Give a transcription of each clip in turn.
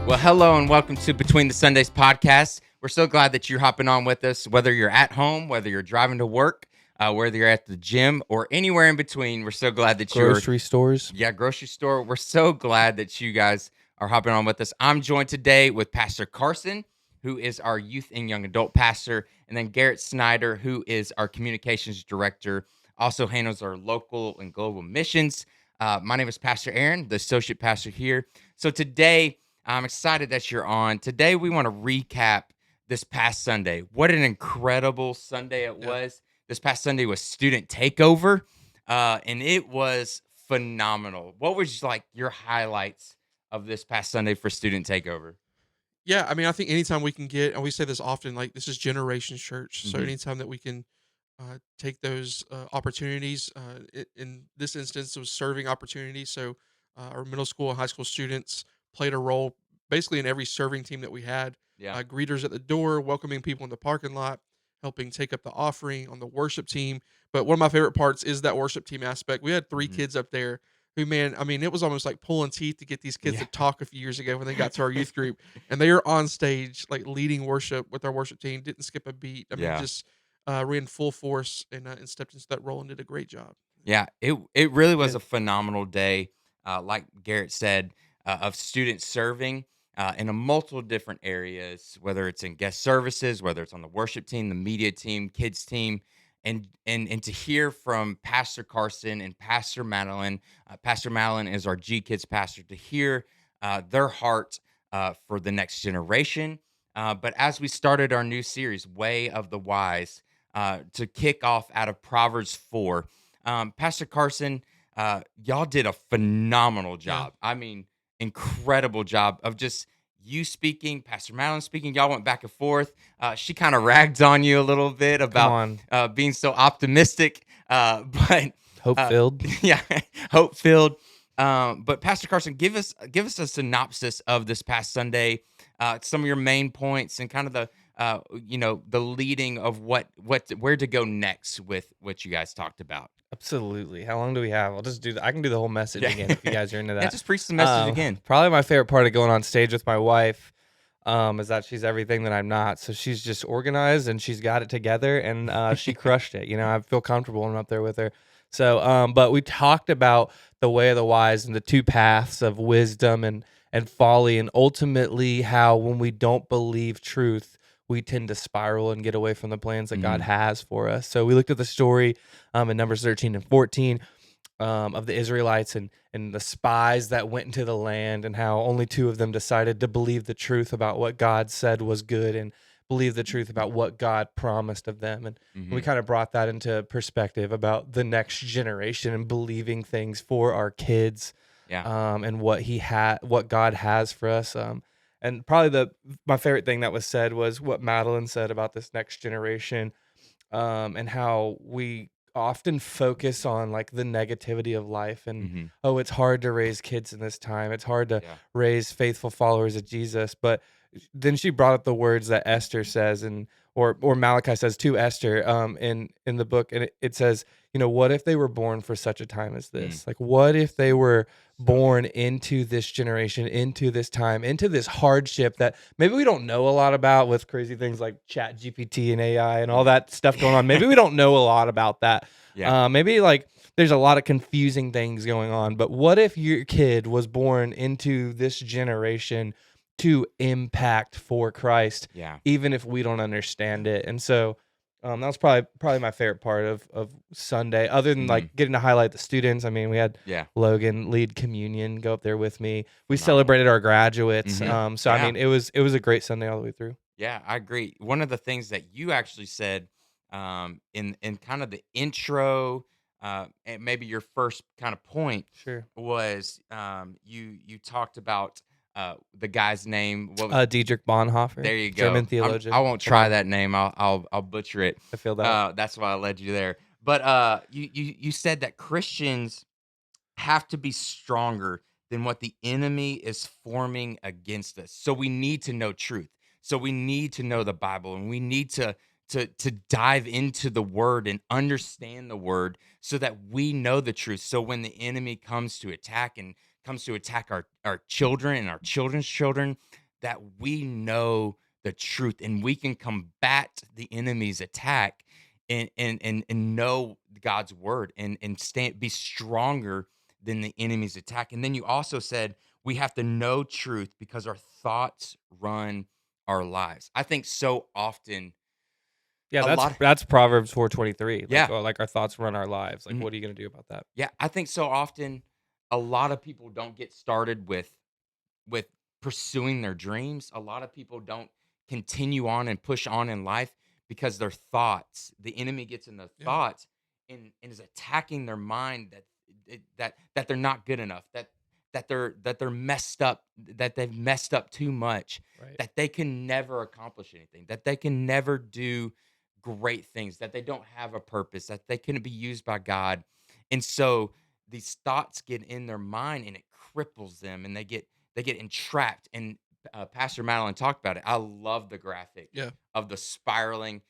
Well, hello and welcome to Between the Sundays podcast. We're so glad that you're hopping on with us, whether you're at home, whether you're driving to work, whether you're at the gym, or anywhere in between. We're so glad that Grocery stores. grocery store. We're so glad that you guys are hopping on with us. I'm joined today with Pastor Carson, who is our youth and young adult pastor, and then Garret Snyder, who is our communications director, also handles our local and global missions. My name is Pastor Aaron, the associate pastor here. So today, I'm excited that you're on. Today, we want to recap this past Sunday. What an incredible Sunday it was. This past Sunday was student takeover, and it was phenomenal. What was like your highlights of this past Sunday for student takeover? Yeah, I mean, I think anytime we can get, and we say this often, like this is Generation Church. So Mhm. anytime that we can take those opportunities, in this instance, it was serving opportunities. So our middle school and high school students played a role basically in every serving team that we had. Yeah. Greeters at the door, welcoming people in the parking lot, helping take up the offering on the worship team. But one of my favorite parts is that worship team aspect. We had three Mhm. kids up there who, man, I mean, it was almost like pulling teeth to get these kids Yeah. to talk a few years ago when they got to our youth group. And they are on stage, like leading worship with our worship team, didn't skip a beat. I mean, Yeah. just ran full force and stepped into that role and did a great job. Yeah, it really was Yeah. a phenomenal day, like Garrett said, of students serving in a multiple different areas, whether it's in guest services, whether it's on the worship team, the media team, kids team, and to hear from Pastor Carson and Pastor Madeline. Pastor Madeline is our G Kids pastor. To hear their heart for the next generation. But as we started our new series, Way of the Wise, to kick off out of Proverbs 4. Pastor Carson, y'all did a phenomenal Yeah. job. I mean, incredible job of just you speaking, Pastor Madeline speaking. Y'all went back and forth. She kind of ragged on you a little bit Come about on. being so optimistic, but Hope filled. yeah, hope filled. But Pastor Carson, give us a synopsis of this past Sunday, some of your main points, and kind of the leading of where to go next with what you guys talked about. Absolutely. How long do we have? I'll just do I can do the whole message Yeah. again if you guys are into Yeah, that. just preach the message again. Probably my favorite part of going on stage with my wife is that she's everything that I'm not. So she's just organized and she's got it together and she crushed it. You know, I feel comfortable when I'm up there with her. So, but we talked about the way of the wise and the two paths of wisdom and folly, and ultimately how when we don't believe truth, we tend to spiral and get away from the plans that God Mhm. has for us. So we looked at the story in Numbers 13 and 14 of the Israelites and the spies that went into the land, and how only two of them decided to believe the truth about what God said was good and believe the truth about what God promised of them. And we Mhm. kind of brought that into perspective about the next generation and believing things for our kids, Yeah. and what God has for us. And probably my favorite thing that was said was what Madeline said about this next generation, and how we often focus on like the negativity of life and Mhm. oh, it's hard to raise kids in this time, it's hard to Yeah. raise faithful followers of Jesus. But then she brought up the words that Esther says, and or Malachi says to Esther in the book, and it says, you know, what if they were born for such a time as Mm. this? Like, what if they were So born good. into this generation, into this time, into this hardship that maybe we don't know a lot about, with crazy things like Chat GPT and AI and all Mhm. that stuff going on. Maybe we don't know a lot about that. Yeah. Maybe like there's a lot of confusing things going on. But what if your kid was born into this generation to impact for Christ, Yeah. even if we don't understand it? And so that was probably my favorite part of Sunday, other than Mhm. like getting to highlight the students. I mean, we had Yeah. Logan lead communion, go up there with me. We Phenomenal. celebrated our graduates. Mhm. So I Yeah. mean, it was a great Sunday all the way through. Yeah, I agree. One of the things that you actually said in kind of the intro, and maybe your first kind of point Sure. was you talked about the guy's name. What was Dietrich Bonhoeffer, there? You go. German theologian. I won't Come try on, that name. I'll butcher it. I feel that. That's why I led you there. But you said that Christians have to be stronger than what the enemy is forming against us. So we need to know truth. So we need to know the Bible, and we need to dive into the word and understand the word so that we know the truth. So when the enemy comes to attack our children and our children's children, that we know the truth and we can combat the enemy's attack and know God's word and stand be stronger than the enemy's attack. And then you also said we have to know truth because our thoughts run our lives. I think so often Yeah, a lot that's Proverbs 4:23. yeah. Like our thoughts run our lives. Like, Mhm. what are you gonna do about that? Yeah, I think so often a lot of people don't get started with pursuing their dreams. A lot of people don't continue on and push on in life because their thoughts, the enemy gets in their Yeah. thoughts and is attacking their mind that they're not good enough, that they're messed up, that they've messed up too much, Right. that they can never accomplish anything, that they can never do great things, that they don't have a purpose, that they couldn't be used by God. And so these thoughts get in their mind and it cripples them and they get entrapped. And Pastor Madeline talked about it. I love the graphic Yeah. of the spiraling.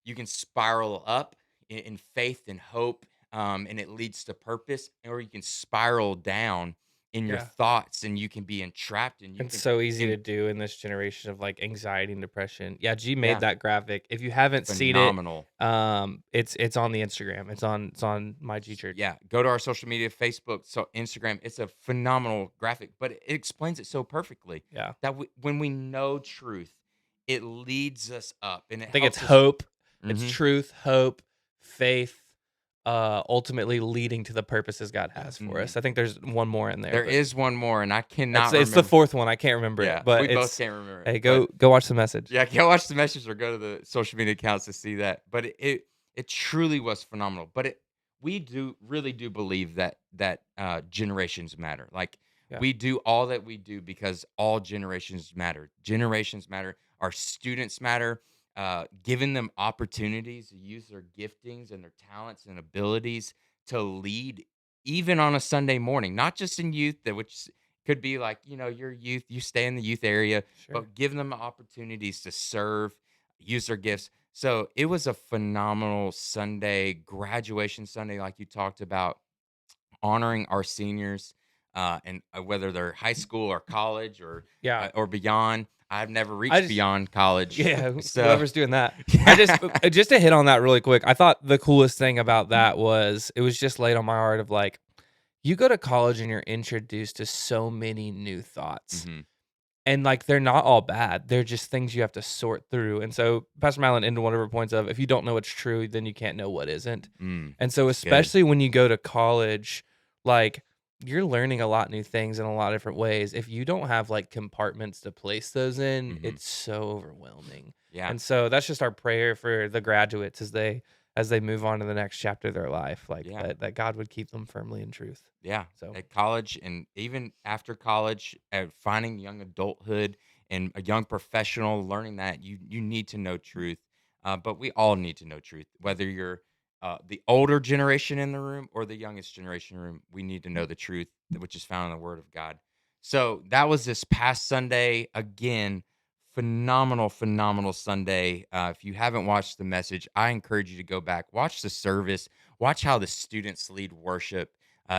You can spiral up in faith and hope, and it leads to purpose, or you can spiral down in your Yeah. thoughts, and you can be entrapped, and you It's can. so easy to And, do in this generation of like anxiety and depression. Yeah, G made yeah, that graphic. If you haven't seen it, phenomenal. it's on the Instagram. It's on my G Church. Yeah, go to our social media, Facebook, so Instagram. It's a phenomenal graphic, but it explains it so perfectly Yeah. that when we know truth, it leads us up and it I think it's helps us. hope, it's Mhm. truth, hope, faith, ultimately leading to the purposes God Yeah. has for Mhm. us. I think there's one more in there, There but is one more, and I it's cannot it's the remember. fourth one. I can't remember Yeah, it, but we both it's can't remember it, hey, but go watch the message. yeah, go watch the message or go to the social media accounts to see that. But it truly was phenomenal. But we do really do believe that generations matter. Like Yeah. we do all that we do because all generations matter. Generations matter. Our students matter. Giving them opportunities to use their giftings and their talents and abilities to lead, even on a Sunday morning, not just in youth, which could be like your youth. You stay in the youth area, Sure. but give them opportunities to serve, use their gifts. So it was a phenomenal Sunday, graduation Sunday, like you talked about, honoring our seniors, and whether they're high school or college Yeah. or beyond. I've never I reached just beyond college, Yeah, so whoever's doing that. I yeah. just to hit on that really quick. I thought the coolest thing about that was it was just laid on my heart of like you go to college and you're introduced to so many new thoughts. Mhm. And like they're not all bad. They're just things you have to sort through. And so Pastor Malin into one of her points of if you don't know what's true, then you can't know what isn't. And so That's good. especially when you go to college, like you're learning a lot new things in a lot of different ways. If you don't have like compartments to place those in, Mhm. it's so overwhelming. Yeah, And so that's just our prayer for the graduates as they move on to the next chapter of their life, like yeah. that God would keep them firmly in truth. Yeah, So at college and even after college, finding young adulthood and a young professional, learning that you need to know truth. But we all need to know truth, whether you're the older generation in the room or the youngest generation in the room. We need to know the truth, which is found in the Word of God. So that was this past Sunday. Again, phenomenal, phenomenal Sunday. If you haven't watched the message, I encourage you to go back, watch the service, watch how the students lead worship.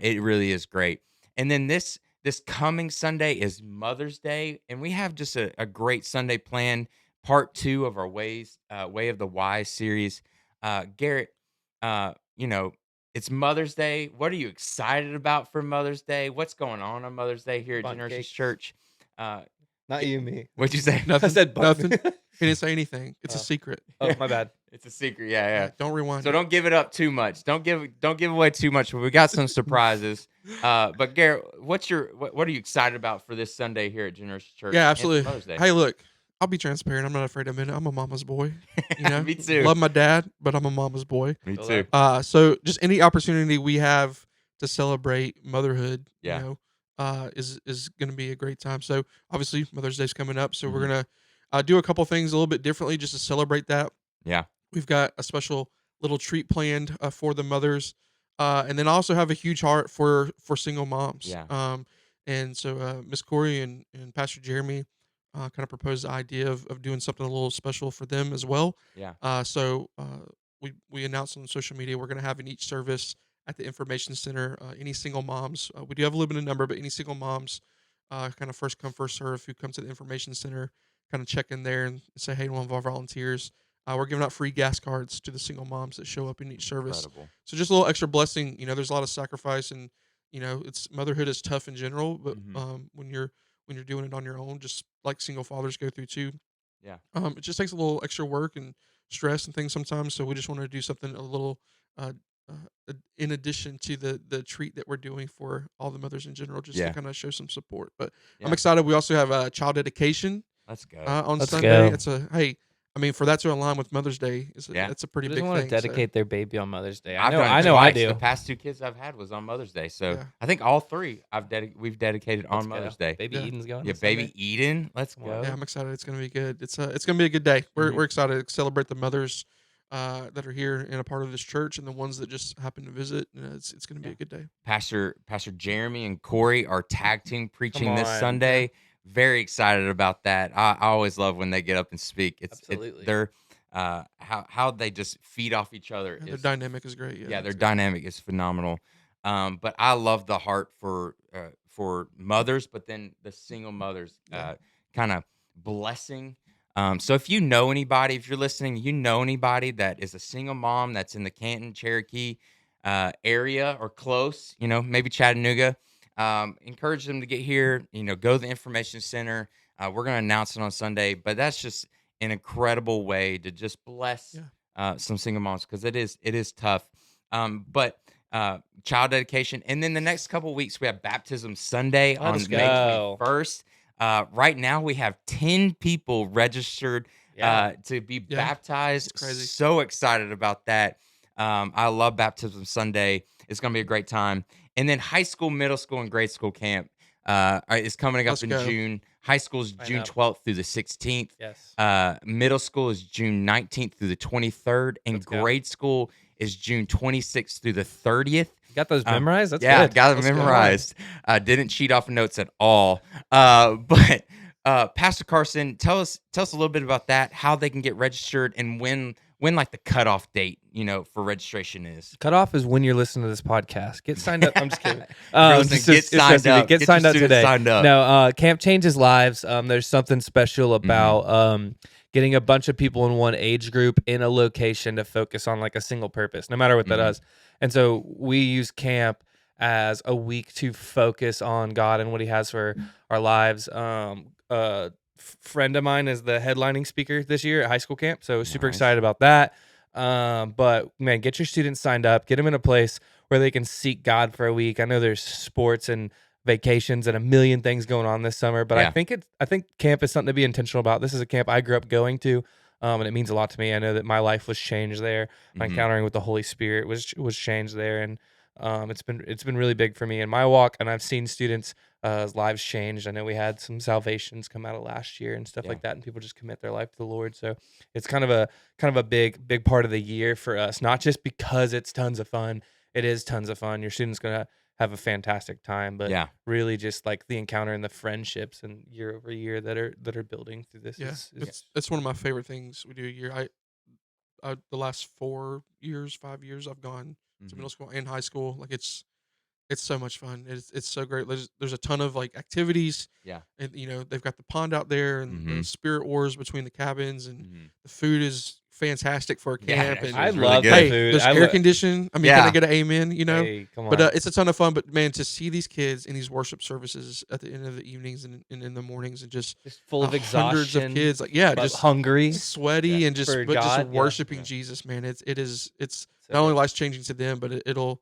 It really is great. And then this coming Sunday is Mother's Day, and we have just a great Sunday planned. Part two of our Way of the Wise series. Garrett, it's Mother's Day. What are you excited about for Mother's Day? What's going on Mother's Day here at bunt Generations cakes. Church? Uh, Not you, me. what'd you say? I Nothing. said bunt. Nothing. He didn't say anything. It's a Oh. secret. Oh, my bad. It's a secret. Yeah, yeah. Don't rewind So it. don't give it up too much. Don't give away too much. But we got some surprises. But Garrett, what are you excited about for this Sunday here at Generation Church Yeah, and for absolutely. Mother's Day? Hey, look, I'll be transparent. I'm not afraid to admit it. I'm a mama's boy. You know, Me too. love my dad, but I'm a mama's boy. Me Feel too. that. So just any opportunity we have to celebrate motherhood, Yeah. is going to be a great time. So obviously Mother's Day's coming up, so we're Mhm. gonna do a couple things a little bit differently just to celebrate that. Yeah. We've got a special little treat planned for the mothers, and then I also have a huge heart for single moms. Yeah. And so Miss Corey and Pastor Jeremy kind of proposed the idea of doing something a little special for them as well. Yeah. We announced on social media we're going to have in each service at the information center any single moms. We do have a limited number, but any single moms kind of first come, first serve, who comes to the information center, kind of check in there and say, hey, to one of our volunteers. We're giving out free gas cards to the single moms that show up in each service. Incredible. So just a little extra blessing. There's a lot of sacrifice, and it's motherhood is tough in general, but Mhm. when you're doing it on your own, just like single fathers go through too, Yeah. it just takes a little extra work and stress and things sometimes. So we just wanted to do something a little, uh, in addition to the treat that we're doing for all the mothers in general, just to Yeah. kind of show some support. But I'm Yeah. excited. We also have a child dedication Let's go. on Let's Sunday. go. It's a hey. I mean, for that to align with Mother's Day, Yeah. that's a pretty Who big doesn't want to thing. So, dedicate their baby on Mother's Day? I've done it I know I twice. The do. past 2 kids I've had was on Mother's Day, so yeah, I think all 3 we've dedicated Let's on go. Mother's Day. Baby Yeah. Eden's going. Yeah, this baby Sunday. Eden, let's Come on. go. yeah, I'm excited. It's gonna be good. It's gonna be a good day. We're Mhm. we're excited to celebrate the mothers that are here and a part of this church, and the ones that just happen to visit. It's gonna be Yeah. a good day. Pastor Jeremy and Corey are tag team preaching this on. Sunday. Very excited about that. I always love when they get up and speak. Absolutely. They're how they just feed off each other Yeah, their is dynamic is great. yeah, their it's good. dynamic is phenomenal. But I love the heart for mothers, but then the single mothers Yeah. kind of blessing. So if you know anybody, if you're listening, you know anybody that is a single mom that's in the Canton, Cherokee area or close, maybe Chattanooga, encourage them to get here. Go to the information center. We're going to announce it on Sunday, but that's just an incredible way to just bless Yeah. some single moms because it is tough. But child dedication, and then the next couple weeks we have baptism Sunday Let's on May go. 21st. Right now we have 10 people registered Yeah. to be Yeah, baptized. it's crazy. So excited about that. I love baptism Sunday. It's going to be a great time. And then high school, middle school, and grade school camp is coming up Let's in go. June. High school is I June know. 12th through the 16th. Yes. Middle school is June 19th through the 23rd, and Let's go. grade school is June 26th through the 30th. You got those memorized? That's Yeah, good. got them Let's go. memorized. Didn't cheat off notes at all. But Pastor Carson, tell us a little bit about that. How they can get registered, and when like the cutoff date, for registration is. Cutoff is when you're listening to this podcast. Get signed up. I'm just kidding. Listening, get signed up. Get Get signed your up students today. signed up. No, camp changes lives. There's something special about getting a bunch of people in one age group in a location to focus on like a single purpose, no matter what that Mhm. is. And so we use camp as a week to focus on God and what He has for our lives. Friend of mine is the headlining speaker this year at high school camp, so super Nice. excited about that. But man, get your students signed up, get them in a place where they can seek God for a week. I know there's sports and vacations and a million things going on this summer, but Yeah. I think camp is something to be intentional about. This is a camp I grew up going to, and it means a lot to me. I know that my life was changed there. My Mhm. encountering with the Holy Spirit was changed there, and it's been really big for me in my walk. And I've seen students' lives changed. I know we had some salvations come out of last year and stuff Yeah. like that, and people just commit their life to the Lord. So it's kind of a big part of the year for us, not just because it's tons of fun. It is tons of fun. Your student's gonna have a fantastic time, but Yeah. really just like the encounter and the friendships and year over year that are building through this. Yeah, is it's one of my favorite things we do a year. The last 4 years, 5 years, I've gone to Mhm. middle school and high school. Like it's so much fun. It's so great. There's a ton of like activities, Yeah. and they've got the pond out there and the Mhm. spirit wars between the cabins, and Mhm. the food is fantastic for a Yeah, camp. actually, And I it's really love good. the hey, food. there's air conditioning. I mean, Yeah. can I get an amen? Hey, come on. But it's a ton of fun. But man, to see these kids in these worship services at the end of the evenings and in the mornings, and just just full of hundreds exhaustion, of kids, like yeah, but just hungry. sweaty Yeah, and just for but just God, yeah. worshiping Yeah. Jesus, man. It's So not only good. life changing to them, but it'll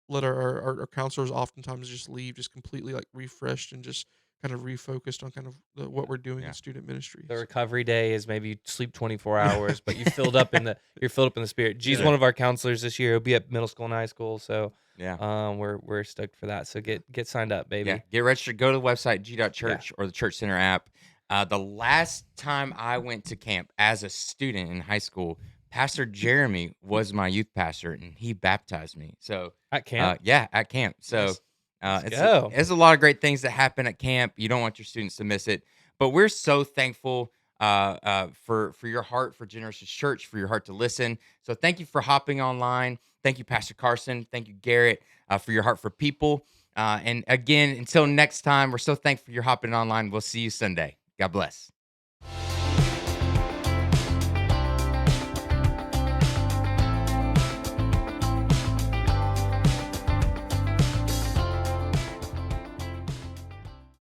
let our counselors oftentimes just leave just completely like refreshed and just kind of refocused on kind of what we're doing Yeah. in student ministry. The So, recovery day is maybe you sleep 24 hours, but you're filled up in the spirit. G's Yeah. one of our counselors this year. He'll be at middle school and high school, so Yeah. we're stoked for that. So get signed up, baby. Yeah, get registered. Go to the website g.church or the Church Center app. The last time I went to camp as a student in high school, Pastor Jeremy was my youth pastor, and he baptized me. So At camp. yeah, at camp. So Nice. Let's go. there's a lot of great things that happen at camp. You don't want your students to miss it. But we're so thankful for your heart for Genesis Church, for your heart to listen. So thank you for hopping online. Thank you, Pastor Carson. Thank you, Garret, for your heart for people. And again, until next time, we're so thankful you're hopping online. We'll see you Sunday. God bless.